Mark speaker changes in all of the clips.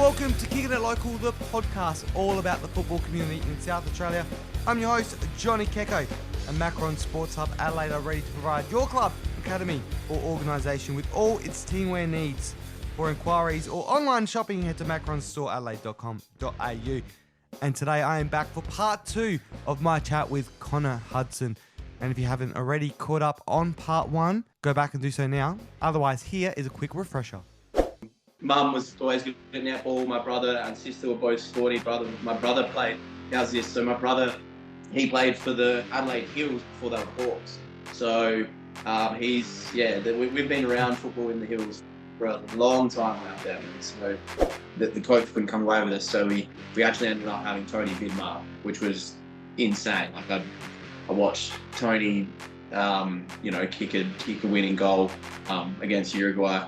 Speaker 1: welcome to Kicking It Local, the podcast all about the football community in South Australia. I'm your host, Johnny Kecko, and Macron Sports Hub Adelaide are ready to provide your club, academy or organisation with all its teamwear needs. For inquiries or online shopping, head to macronstoreadelaide.com.au. And today I am back for part 2 of my chat with Connor Hudson. And if you haven't already caught up on part 1, go back and do so now. Otherwise, here is a quick refresher.
Speaker 2: Mum was always good at netball. My brother and sister were both sporty. My brother played. How's this? So my brother, he played for the Adelaide Hills before they were Hawks. So we've been around football in the Hills for a long time out there. So the coach couldn't come away with us. So we actually ended up having Tony Vidmar, which was insane. Like I watched Tony, kick a winning goal against Uruguay.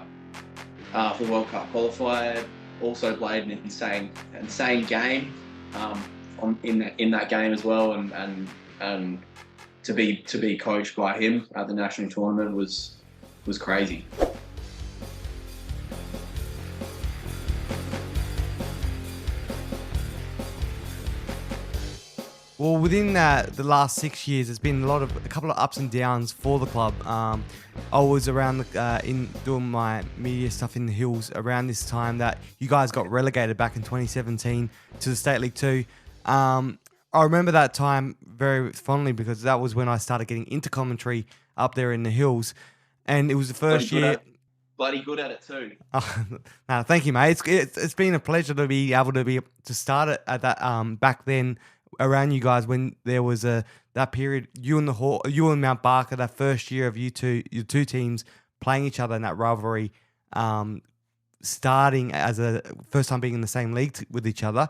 Speaker 2: For the World Cup qualifier, also played an insane game in that game as well, and to be coached by him at the national tournament was crazy.
Speaker 1: Well, within the last 6 years, there's been a couple of ups and downs for the club. I was around in doing my media stuff in the Hills around this time that you guys got relegated back in 2017 to the State League 2. I remember that time very fondly because that was when I started getting into commentary up there in the Hills, and it was the first year.
Speaker 2: Bloody good at it too.
Speaker 1: No, thank you, mate. It's been a pleasure to be able to start it at that back then. Around you guys when there was that period, you and Mount Barker, that first year of your two teams playing each other in that rivalry, starting as a first time being in the same league with each other.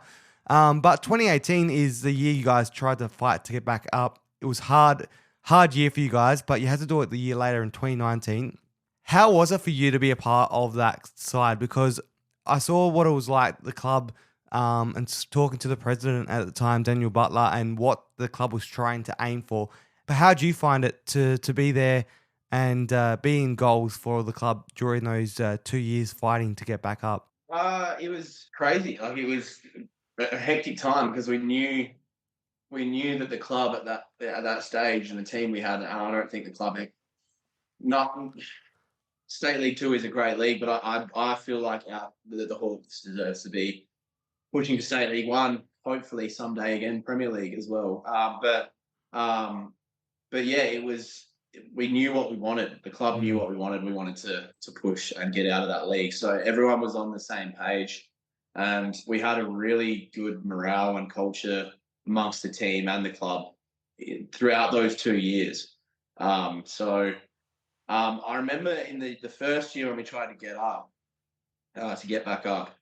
Speaker 1: But 2018 is the year you guys tried to fight to get back up. It was hard year for you guys, but you had to do it the year later in 2019. How was it for you to be a part of that side? Because I saw what it was like, the club. And talking to the president at the time, Daniel Butler, and what the club was trying to aim for. But how do you find it to be there and be in goals for the club during those 2 years fighting to get back up?
Speaker 2: It was crazy. Like it was a hectic time because we knew that the club at that stage and the team we had. And I don't think the club State League 2 is a great league, but I feel like the Hawks deserves to be pushing to State League 1, hopefully someday again Premier League as well. But yeah, it was. We knew what we wanted. The club knew what we wanted. We wanted to push and get out of that league. So everyone was on the same page, and we had a really good morale and culture amongst the team and the club throughout those 2 years. I remember in the first year when we tried to get back up.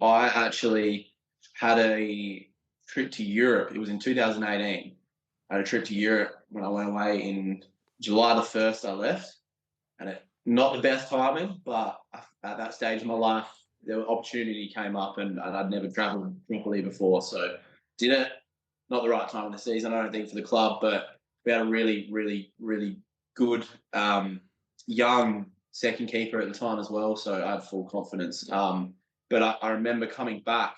Speaker 2: I actually had a trip to Europe. It was in 2018. I had a trip to Europe when I went away in July the 1st. I left, and not the best timing, but at that stage of my life, the opportunity came up, and I'd never travelled properly before, so did it. Not the right time of the season, I don't think, for the club, but we had a really, really, really good young second keeper at the time as well, so I had full confidence. But I remember coming back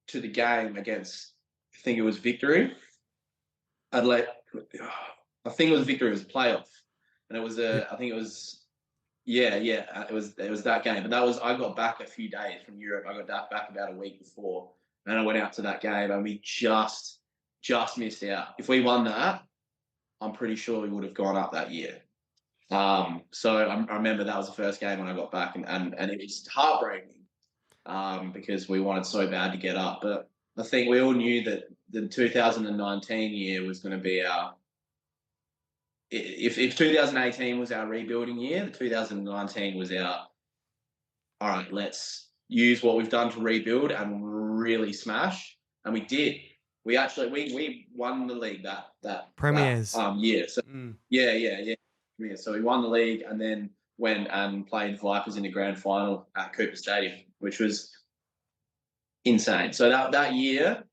Speaker 2: to the game against, I think it was Victory. Adelaide, I think it was Victory. It was a playoff, and it was it was that game. But I got back a few days from Europe. I got back about a week before, and I went out to that game, and we just missed out. If we won that, I'm pretty sure we would have gone up that year. So I remember that was the first game when I got back, and it was heartbreaking. Because we wanted so bad to get up. But I think we all knew that the 2019 year was going to be if 2018 was our rebuilding year, the 2019 was all right, let's use what we've done to rebuild and really smash. And we did. We actually, we won the league that
Speaker 1: Premiers.
Speaker 2: Year. So, yeah. So we won the league and then went and played Vipers in the grand final at Cooper Stadium, which was insane. So that year,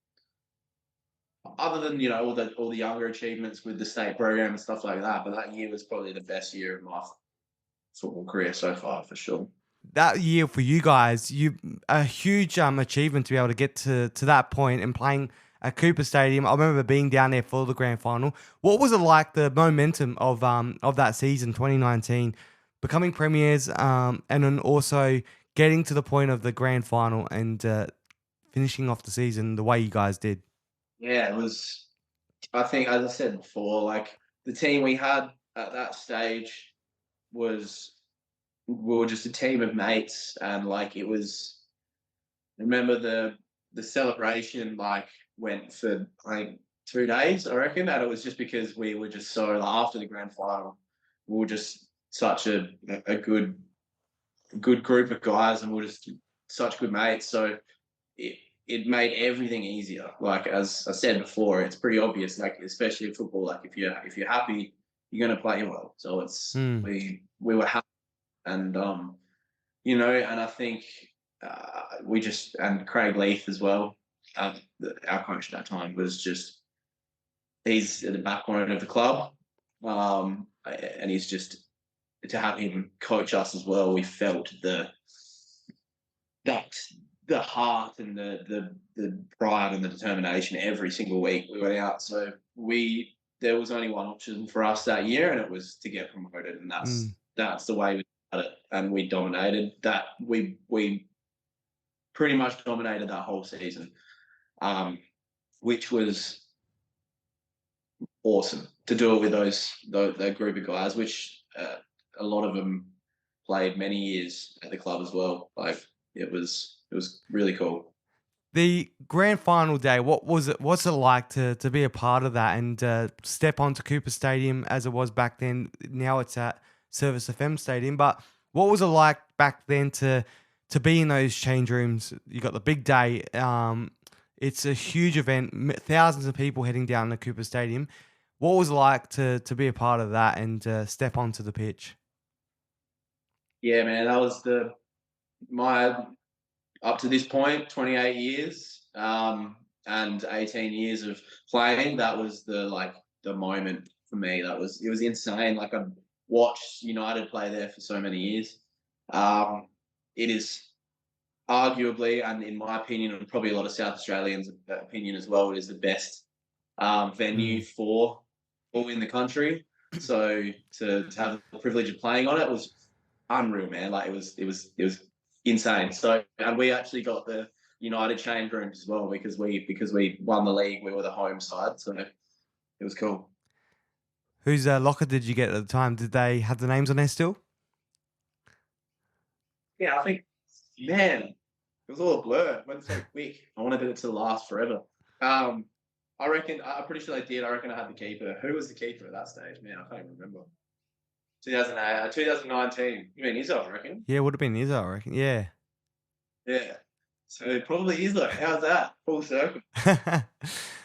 Speaker 2: other than all the younger achievements with the state program and stuff like that, but that year was probably the best year of my football career so far, for sure.
Speaker 1: that year for you guys, you a huge achievement to be able to get to that point and playing at Cooper Stadium. I remember being down there for the grand final. What was it like, the momentum of that season, 2019, becoming premiers, and then also getting to the point of the grand final and finishing off the season the way you guys did?
Speaker 2: Yeah, it was. I think, as I said before, like the team we had at that stage was we were just a team of mates, and like it was. Remember the celebration like went for like 2 days, I reckon, and it was just because we were just so like, after the grand final, we were just such a good group of guys, and we were just such good mates. So it it made everything easier. Like as I said before, it's pretty obvious. Like especially in football, like if you're happy, you're gonna play well. So it's
Speaker 1: Mm.
Speaker 2: we were happy, and and I think we just and Craig Leith as well, our coach at that time was just he's at the backbone of the club, and he's just to have him coach us as well. We felt that the heart and the pride and the determination every single week we went out. So there was only one option for us that year, and it was to get promoted, and
Speaker 1: Mm.
Speaker 2: that's the way we did it, and we dominated that. We pretty much dominated that whole season, um, which was awesome to do it with that group of guys, which a lot of them played many years at the club as well. Like it was really cool.
Speaker 1: The grand final day, what was it? What's it like to be a part of that and step onto Cooper Stadium as it was back then? Now it's at Service FM Stadium, but what was it like back then to be in those change rooms? You got the big day. It's a huge event, thousands of people heading down to Cooper Stadium. What was it like to be a part of that and step onto the pitch?
Speaker 2: Yeah, man, that was the my up to this point, 28 years and 18 years of playing. That was the moment for me. It was insane. Like I'd watched United play there for so many years. It is arguably, and in my opinion, and probably a lot of South Australians' opinion as well, it is the best venue
Speaker 1: Mm.
Speaker 2: for all in the country. So to have the privilege of playing on it was unreal, man. Like it was insane. So and we actually got the United change rooms as well because we won the league. We were the home side, so it was cool.
Speaker 1: Whose locker did you get at the time? Did they have the names on there still?
Speaker 2: Yeah, I think, man, it was all a blur. It went so quick. I wanted it to last forever. Um, I reckon. I'm pretty sure they did. I reckon I had the keeper. Who was the keeper at that stage? Man, I can't even remember. 2008, 2019. You mean Izzo, I reckon?
Speaker 1: Yeah, would have been Izzo, I reckon. Yeah.
Speaker 2: Yeah. So it probably Izzo. How's that? Full circle.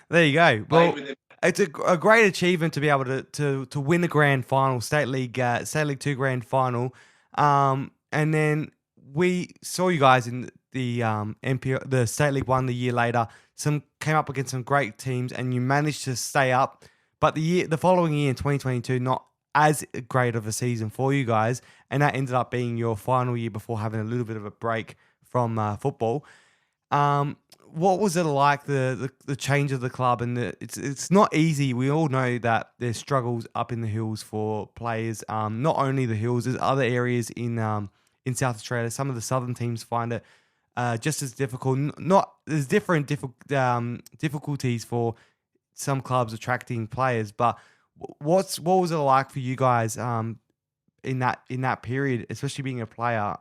Speaker 1: There you go.
Speaker 2: Played
Speaker 1: Well,
Speaker 2: with him.
Speaker 1: it's a great achievement to be able to win the grand final, State League Two grand final, and then we saw you guys in the the State League One the year later. Some came up against some great teams, and you managed to stay up. But the following year in 2022, not as great of a season for you guys, and that ended up being your final year before having a little bit of a break from football. What was it like the change of the club and it's not easy. We all know that there's struggles up in the hills for players. Not only the hills, there's other areas in South Australia. Some of the southern teams find it just as difficult. Not there's different difficulties for some clubs attracting players, but what was it like for you guys in that period, especially being a player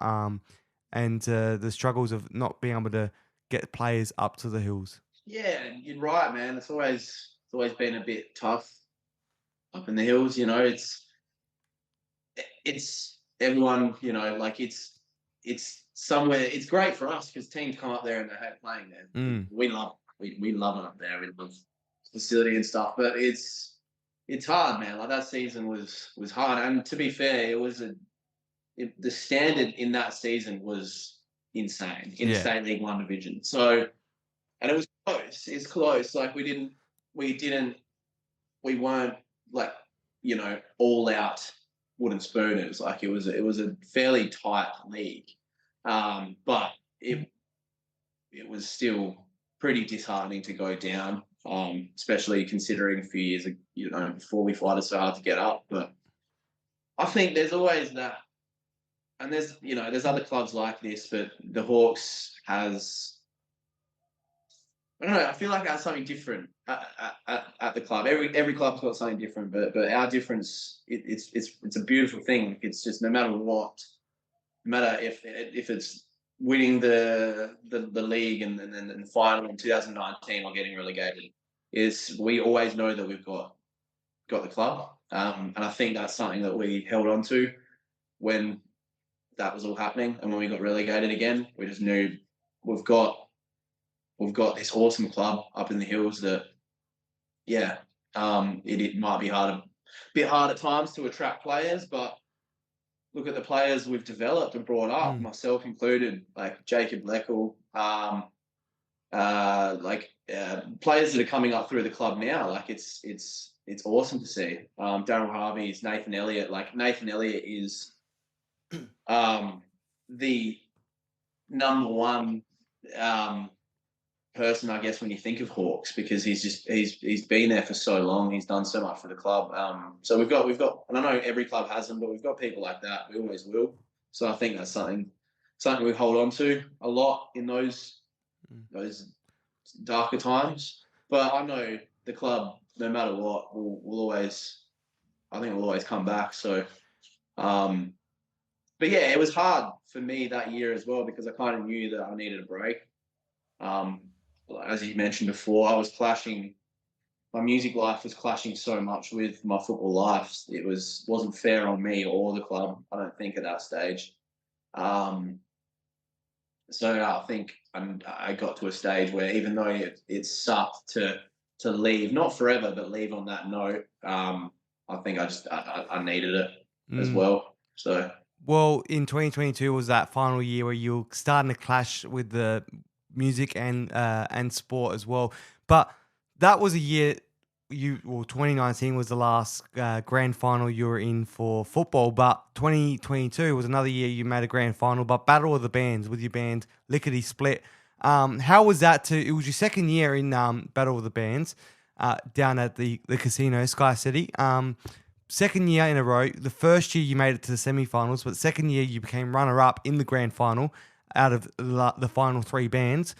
Speaker 1: and the struggles of not being able to get players up to the hills?
Speaker 2: Yeah, you're right, man. It's always been a bit tough up in the hills. It's everyone. Like it's somewhere. It's great for us because teams come up there and they hate playing there.
Speaker 1: Mm.
Speaker 2: We love we love it up there. We love facility and stuff, but it's hard, man. Like that season was hard, and to be fair, the standard in that season was insane in the
Speaker 1: Yeah.
Speaker 2: state league one division. So and it was close. It's close. Like we didn't, we weren't like all out wooden spooners. Like it was a fairly tight league. But it was still pretty disheartening to go down, especially considering a few years, before we fight it so hard to get up. But I think there's always that, and there's other clubs like this, but the Hawks has. I don't know. I feel like I have something different at the club. Every club's got something different, but our difference, it's a beautiful thing. It's just no matter what, no matter if it's winning the league and then the final in 2019 or getting relegated, is we always know that we've got the club, and I think that's something that we held on to when that was all happening, and when we got relegated again, we just knew we've got this awesome club up in the hills that, it might be a bit hard at times to attract players, but look at the players we've developed and brought up,
Speaker 1: Mm.
Speaker 2: myself included, like Jacob Leckel, players that are coming up through the club now. Like it's awesome to see. Daryl Harvey's, Nathan Elliott. Like Nathan Elliott is the number one person, I guess, when you think of Hawks, because he's been there for so long. He's done so much for the club. So we've got, and I know every club has them, but we've got people like that. We always will. So I think that's something we hold on to a lot in those darker times. But I know the club, no matter what, will always, I think, will always come back. So, but yeah, it was hard for me that year as well, because I kind of knew that I needed a break. As you mentioned before, I was clashing. My music life was clashing so much with my football life. It wasn't fair on me or the club, I don't think, at that stage. So I think I got to a stage where, even though it sucked to leave, not forever, but leave on that note, I think I needed it as well. So.
Speaker 1: Well, in 2022 was that final year where you were starting to clash with the music and sport as well. But that was a year 2019 was the last grand final you were in for football. But 2022 was another year you made a grand final, but Battle of the Bands with your band Lickity Split. How was that? It was your second year in Battle of the Bands down at the casino Sky City. Second year in a row. The first year you made it to the semi-finals, but the second year you became runner-up in the grand final out of the final three bands.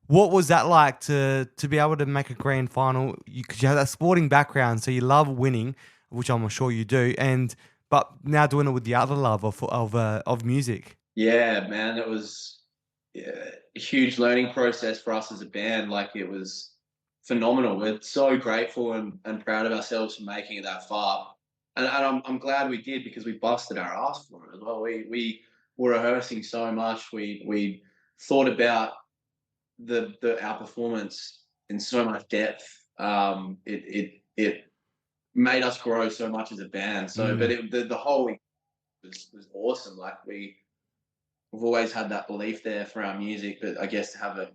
Speaker 1: What was that like to be able to make a grand final? Because you have that sporting background, so you love winning, which I'm sure you do, but now doing it with the other love of music.
Speaker 2: Yeah, man, it was a huge learning process for us as a band. Like, it was phenomenal. We're so grateful and proud of ourselves for making it that far. And I'm glad we did, because we busted our ass for it as well. We were rehearsing so much. We thought about our performance in so much depth. It made us grow so much as a band. So, but the whole week was awesome. Like, we've always had that belief there for our music, but I guess I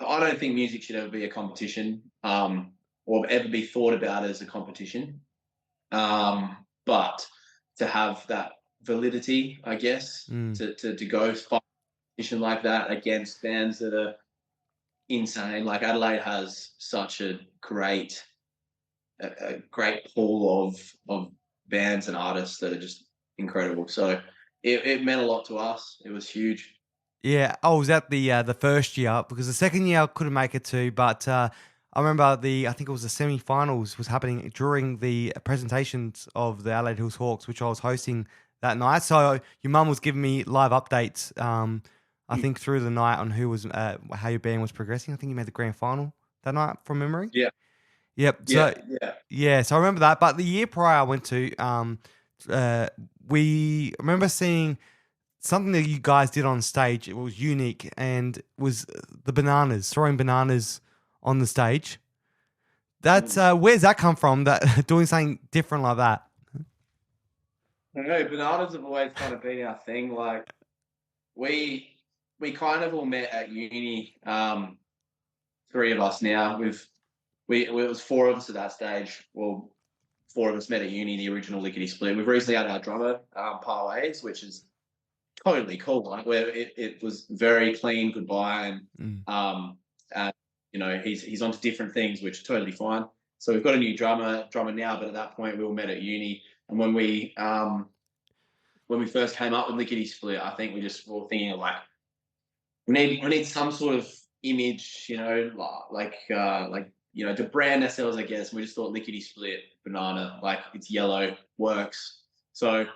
Speaker 2: don't think music should ever be a competition, or ever be thought about as a competition. But to have that validity, I guess, to go fight a competition like that against bands that are insane. Like, Adelaide has such a great pool of bands and artists that are just incredible. So it meant a lot to us. It was huge.
Speaker 1: Yeah, I was at the first year, because the second year I couldn't make it to, but I remember I think it was the semi-finals was happening during the presentations of the Adelaide Hills Hawks, which I was hosting that night. So your mum was giving me live updates, I think through the night, on how your band was progressing. I think you made the grand final that night from memory.
Speaker 2: Yeah.
Speaker 1: Yep. So yeah. So I remember that. But the year prior I went to, we remember seeing something that you guys did on stage. It was unique, and was the bananas, throwing bananas on the stage. That's where's that come from? That doing something different like that.
Speaker 2: I don't know. Bananas have always kind of been our thing. Like, we kind of all met at uni. Three of us now. It was four of us at that stage. Well, four of us met at uni, the original Lickity Split. We've recently had our drummer part ways, which is totally cool. Like where it was very clean goodbye, and
Speaker 1: Mm.
Speaker 2: and he's onto different things, which are totally fine. So we've got a new drummer now, but at that point we all met at uni, and when we first came up with Lickity Split, I think we just were thinking of like we need some sort of image, to brand ourselves, I guess. And we just thought Lickity Split banana, like it's yellow, works. So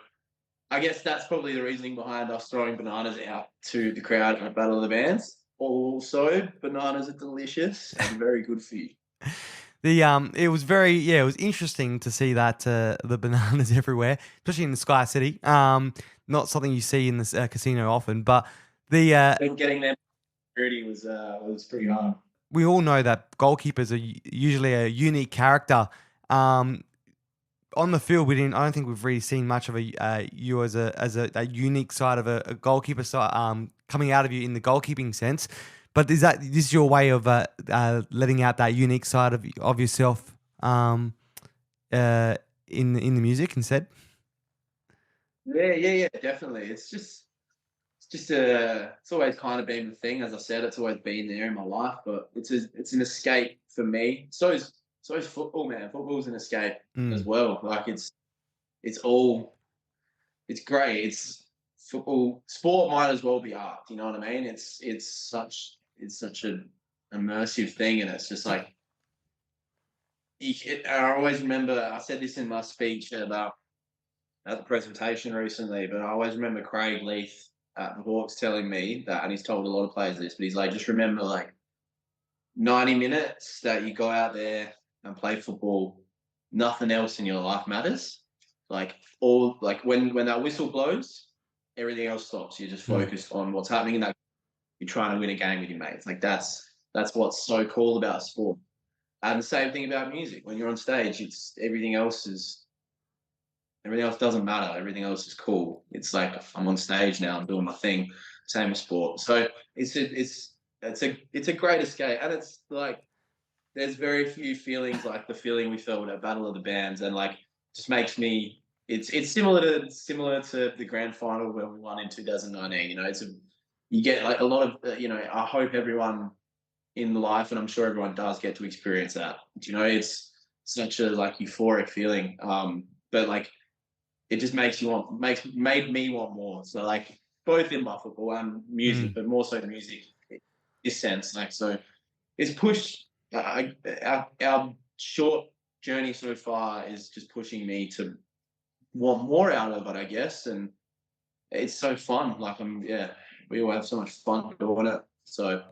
Speaker 2: I guess that's probably the reasoning behind us throwing bananas out to the crowd at Battle of the Bands. Also, bananas are delicious and very good for you.
Speaker 1: It was it was interesting to see that the bananas everywhere, especially in the Sky City. Not something you see in this casino often, but
Speaker 2: Getting them security was pretty hard.
Speaker 1: we all know that goalkeepers are usually a unique character. On the field, I don't think we've really seen much of you as a unique side of a goalkeeper side, coming out of you in the goalkeeping sense. But is this your way of letting out that unique side of yourself in the music instead?
Speaker 2: Yeah, definitely. It's always kind of been the thing. As I said, it's always been there in my life, but it's an escape for me. So is football, man. Football's an escape as
Speaker 1: Mm.
Speaker 2: well. Like it's great. It's football. Sport might as well be art. You know what I mean? It's such an immersive thing, and it's just like I always remember. I said this in my speech at the presentation recently, but I always remember Craig Leith at the Hawks telling me that, and he's told a lot of players this, but he's like, just remember like 90 minutes that you go out there and play football, nothing else in your life matters. Like when that whistle blows, everything else stops. You're just focused on what's happening in that. You're trying to win a game with your mates. Like that's what's so cool about sport. And the same thing about music. When you're on stage, it's everything else doesn't matter. Everything else is cool. It's like I'm on stage now, I'm doing my thing. Same with sport. So it's a great escape, and it's like there's very few feelings like the feeling we felt at Battle of the Bands, and like just makes me. It's similar to the grand final where we won in 2019. You get like a lot of I hope everyone in life, and I'm sure everyone does get to experience that. It's such a like euphoric feeling. But like it just made me want more. So like both in my football and music, but more so music, this sense. Like so, it's pushed. Our short journey so far is just pushing me to want more out of it, I guess, and it's so fun. Like we all have so much fun doing it. So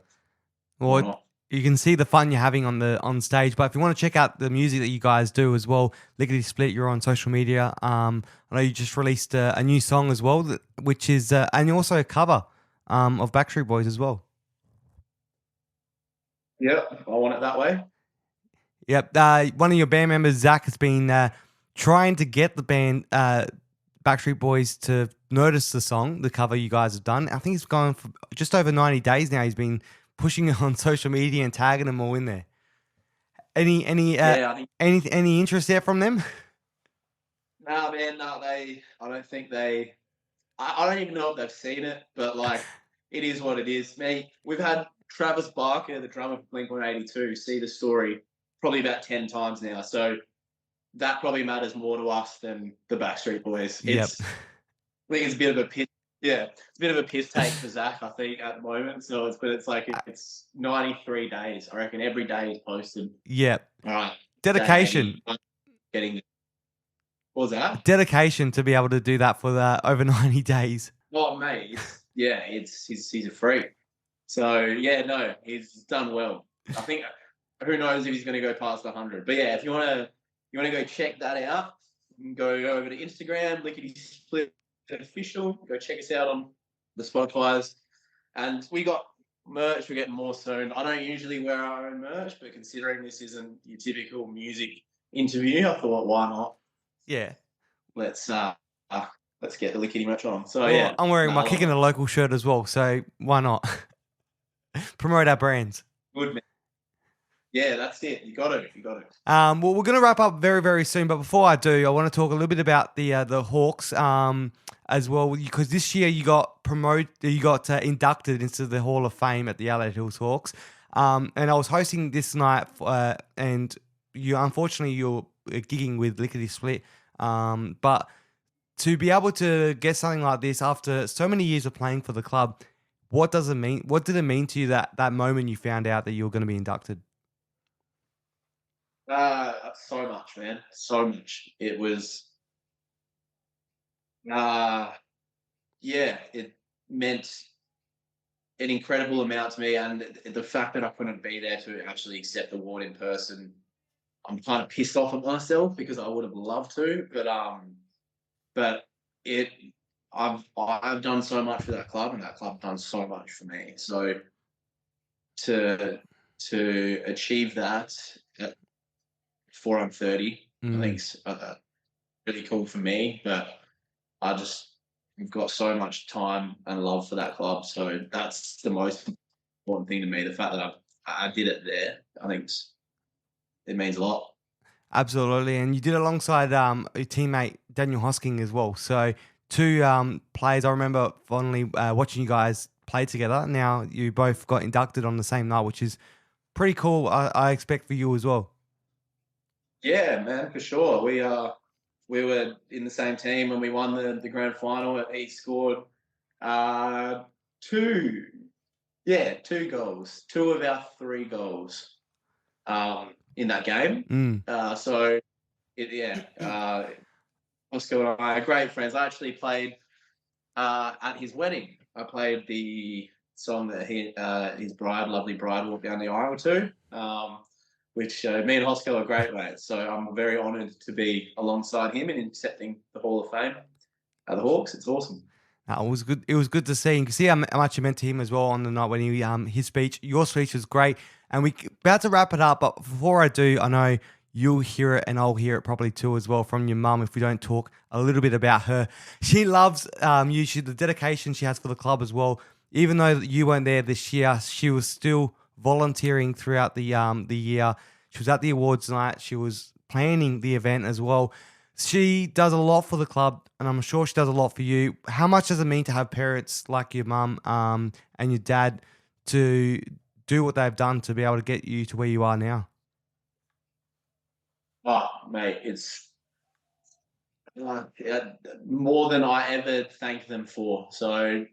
Speaker 2: why
Speaker 1: Well,
Speaker 2: not?
Speaker 1: you can see the fun you're having on stage. But if you want to check out the music that you guys do as well, Lickety Split, you're on social media. I know you just released a new song as well, which is and also a cover of Backstreet Boys as well.
Speaker 2: Yep, I want it that way.
Speaker 1: Yep. One of your band members, Zach, has been trying to get the band Backstreet Boys to notice the song, the cover you guys have done. I think it's gone for just over 90 days now. He's been pushing it on social media and tagging them all in there.
Speaker 2: I think
Speaker 1: Any interest there from them?
Speaker 2: no, man, no, I don't think they. I don't even know if they've seen it, but like, it is what it is. We've had Travis Barker, the drummer for Blink-182, see the story probably about 10 times now. So that probably matters more to us than the Backstreet Boys.
Speaker 1: Yep.
Speaker 2: I think it's a bit of a piss. Yeah, it's a bit of a piss take for Zach, I think, at the moment. So it's 93 days. I reckon every day is posted.
Speaker 1: Yep.
Speaker 2: All right.
Speaker 1: Dedication.
Speaker 2: Getting. What was that?
Speaker 1: Dedication to be able to do that for over 90 days.
Speaker 2: Oh, mate. He's a freak. So yeah, no, he's done well. I think who knows if he's going to go past 100. But yeah, if you want to go check that out, you can go over to Instagram, Lickity Split Official. Go check us out on the Spotify's. And we got merch. We're getting more soon. I don't usually wear our own merch, but considering this isn't your typical music interview, I thought, why not?
Speaker 1: Yeah.
Speaker 2: Let's get the Lickity merch on. So
Speaker 1: well,
Speaker 2: yeah,
Speaker 1: I'm wearing my Kicking a Local shirt as well, so why not? Promote our brands.
Speaker 2: Good, man. Yeah, that's it. You got it.
Speaker 1: Well, we're going to wrap up very, very soon. But before I do, I want to talk a little bit about the Hawks. as well, because this year you got inducted into the Hall of Fame at the Adelaide Hills Hawks. And I was hosting this night, and unfortunately you're gigging with Lickity Split. But to be able to get something like this after so many years of playing for the club, what does it mean? What did it mean to you that moment you found out that you were going to be inducted?
Speaker 2: So much, man. So much. It was, uh, yeah, it meant an incredible amount to me. And the fact that I couldn't be there to actually accept the award in person, I'm kind of pissed off at myself because I would have loved to. But it, I've done so much for that club, and that club done so much for me. So to achieve that before I'm 30, I
Speaker 1: Mm.
Speaker 2: think really cool for me. But I just have got so much time and love for that club. So that's the most important thing to me. The fact that I did it there, I think it means a lot.
Speaker 1: Absolutely, and you did it alongside your teammate Daniel Hosking as well. So two players I remember fondly watching you guys play together. Now you both got inducted on the same night, which is pretty cool. I expect for you as well.
Speaker 2: Yeah, man, for sure. We were in the same team when we won the grand final. He scored uh, two, two goals, two of our three goals in that game.
Speaker 1: Mm.
Speaker 2: So Oscar and I are great friends. I actually played at his wedding. I played the song that his bride, lovely bride, walked down the aisle to. Which me and Hoskel are great mates. So I'm very honoured to be alongside him in accepting the Hall of Fame at the Hawks. It's awesome.
Speaker 1: It was good. It was good to see. You can see how much you meant to him as well on the night when he his speech. Your speech was great, and we about to wrap it up. But before I do, I know you'll hear it, and I'll hear it probably too as well from your mum. If we don't talk a little bit about her, she loves you. The dedication she has for the club as well. Even though you weren't there this year, she was still volunteering throughout the year. She was at the awards night. She was planning the event as well. She does a lot for the club, and I'm sure she does a lot for you. How much does it mean to have parents like your mum and your dad to do what they've done to be able to get you to where you are now?
Speaker 2: Oh, mate, it's more than I ever thank them for. So,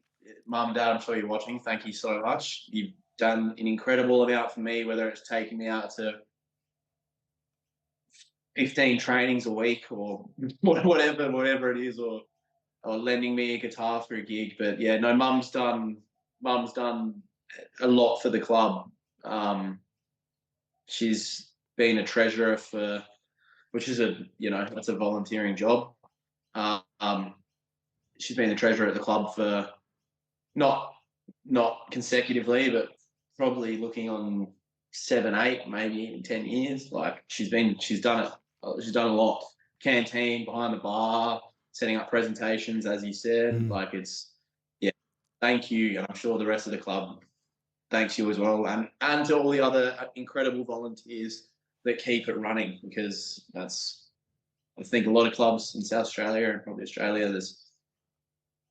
Speaker 2: Mum, Dad, I'm sure you're watching. Thank you so much. You've done an incredible amount for me, whether it's taking me out to 15 trainings a week or whatever it is, or lending me a guitar for a gig. But yeah, no, Mum's done a lot for the club. Um, she's been a treasurer for, which is that's a volunteering job. Um, she's been the treasurer at the club for not not consecutively, but probably looking on 7, 8, maybe even 10 years. Like she's done it. She's done a lot. Canteen, behind the bar, setting up presentations, as you said.
Speaker 1: Mm.
Speaker 2: Like yeah. Thank you, and I'm sure the rest of the club thanks you as well, and to all the other incredible volunteers that keep it running, because I think a lot of clubs in South Australia and probably Australia, there's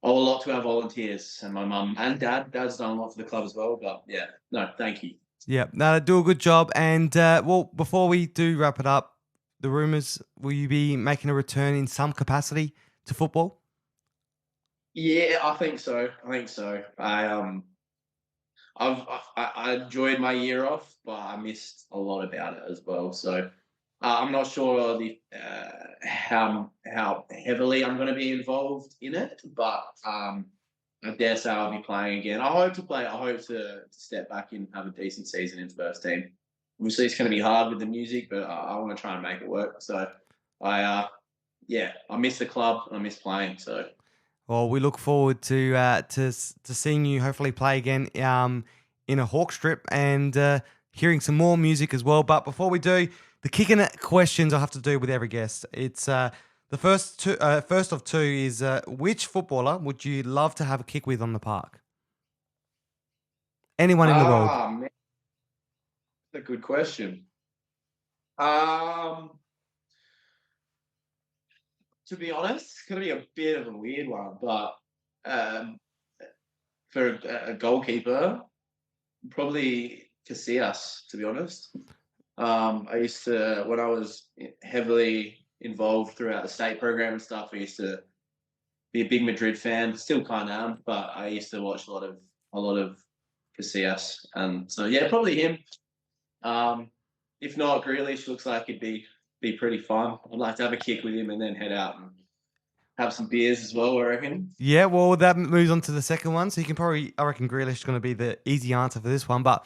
Speaker 2: a lot to our volunteers, and my mum and dad's done a lot for the club as well. But yeah, no, thank you.
Speaker 1: Yeah, no, they do a good job. And well, before we do wrap it up, the rumours: will you be making a return in some capacity to football?
Speaker 2: Yeah, I think so. I enjoyed my year off, but I missed a lot about it as well. So I'm not sure how heavily I'm going to be involved in it, but I dare say I'll be playing again. I hope to play. I hope to step back and have a decent season in first team. Obviously, it's going to be hard with the music, but I want to try and make it work. So I miss the club and I miss playing. So
Speaker 1: Well, we look forward to seeing you hopefully play again in a Hawk strip and hearing some more music as well. But before we do, the kicking it questions I have to do with every guest. It's the first of two is which footballer would you love to have a kick with on the park? Anyone in the world?
Speaker 2: man, that's a good question. Um, to be honest, it's going to be a bit of a weird one, but um, for a goalkeeper, probably Casillas, to be honest. I used to, when I was heavily involved throughout the state program and stuff, I used to be a big Madrid fan. Still kind of am, but I used to watch a lot of Casillas, and so yeah, probably him. If not, Grealish looks like it'd be pretty fun. I'd like to have a kick with him and then head out and have some beers as well, I reckon.
Speaker 1: Yeah, well, that moves on to the second one. So you can probably, I reckon Grealish is going to be the easy answer for this one. But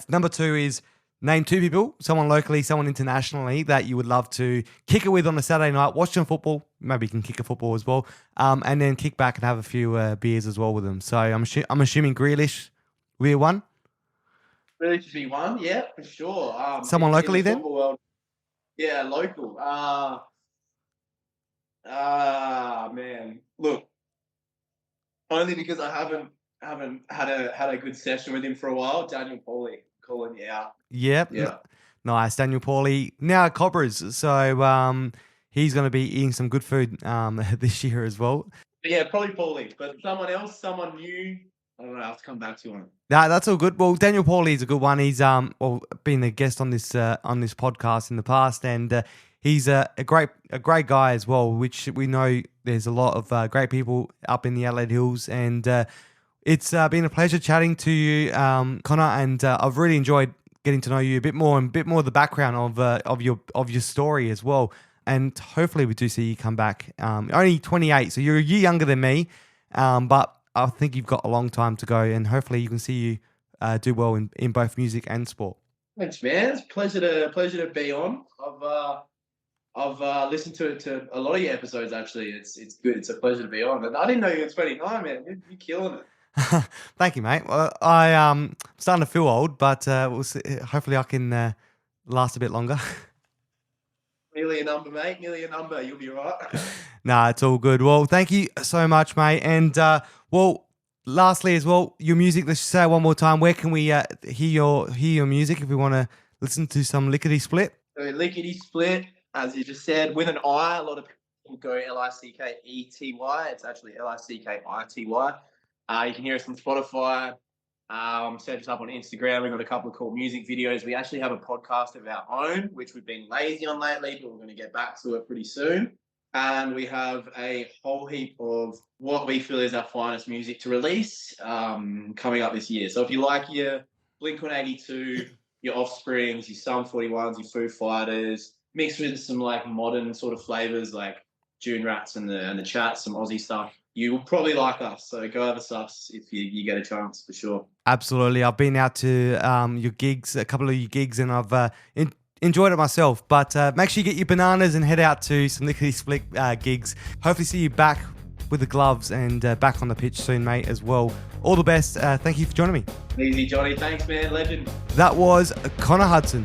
Speaker 1: number 2 is name 2 people, someone locally, someone internationally that you would love to kick it with on a Saturday night, watch some football. Maybe you can kick a football as well. And then kick back and have a few beers as well with them. So I'm assuming Grealish will be one.
Speaker 2: Grealish should be one, yeah, for sure.
Speaker 1: Someone locally then?
Speaker 2: World, yeah, local. Man. Look, only because I haven't had a good session with him for a while. Daniel Pauly, calling you out.
Speaker 1: Yep.
Speaker 2: Yeah.
Speaker 1: Nice. Daniel Pauly, now at Cobras. So he's going to be eating some good food this year as well.
Speaker 2: Yeah, probably Pauly, but someone else, someone new, I don't know. I'll have to come back to you on it.
Speaker 1: Nah, that's all good. Well, Daniel Pauly is a good one. He's been a guest on this podcast in the past, and he's a great guy as well. Which we know there's a lot of great people up in the Adelaide Hills, and it's been a pleasure chatting to you, Connor. And I've really enjoyed getting to know you a bit more and a bit more of the background of your story as well. And hopefully we do see you come back. Only 28, so you're a year younger than me, but I think you've got a long time to go, and hopefully you can see you do well in both music and sport.
Speaker 2: Thanks, man. It's a pleasure to be on. I've listened to a lot of your episodes actually. It's good. It's a pleasure to be on. And I didn't know you were 29, man. You're killing it.
Speaker 1: Thank you, mate. Well, I'm starting to feel old, but we'll see. Hopefully I can last a bit longer.
Speaker 2: Nearly a number, mate. Nearly a number. You'll be right.
Speaker 1: Nah, it's all good. Well, thank you so much, mate. And well, lastly as well, your music. Let's just say it one more time. Where can we hear your music if we want to listen to some Lickity Split?
Speaker 2: So Lickity Split, as you just said, with an I. A lot of people go Lickety. It's actually Lickity. You can hear us on Spotify. Set us up on Instagram. We've got a couple of cool music videos. We actually have a podcast of our own, which we've been lazy on lately, but we're going to get back to it pretty soon. And we have a whole heap of what we feel is our finest music to release coming up this year. So if you like your Blink-182, your Offsprings, your Sum 41s, your Foo Fighters, mixed with some like modern sort of flavors like June Rats and the Chats, some Aussie stuff, you will probably like us. So go over us if you get a chance, for sure.
Speaker 1: Absolutely. I've been out to your gigs, a couple of your gigs, and I've enjoyed it myself. But make sure you get your bananas and head out to some Lickety Split gigs. Hopefully see you back with the gloves and back on the pitch soon, mate, as well. All the best. Thank you for joining me.
Speaker 2: Easy, Johnny. Thanks, man. Legend.
Speaker 1: That was Connor Hudson.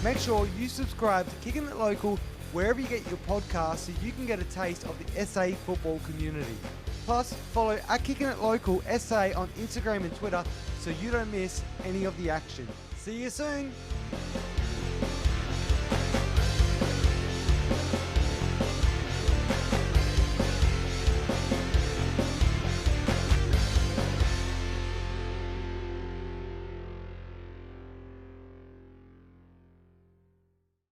Speaker 1: Make sure you subscribe to Kicking It Local wherever you get your podcasts so you can get a taste of the SA football community. Plus, follow Kicking It Local SA on Instagram and Twitter so you don't miss any of the action. See you soon.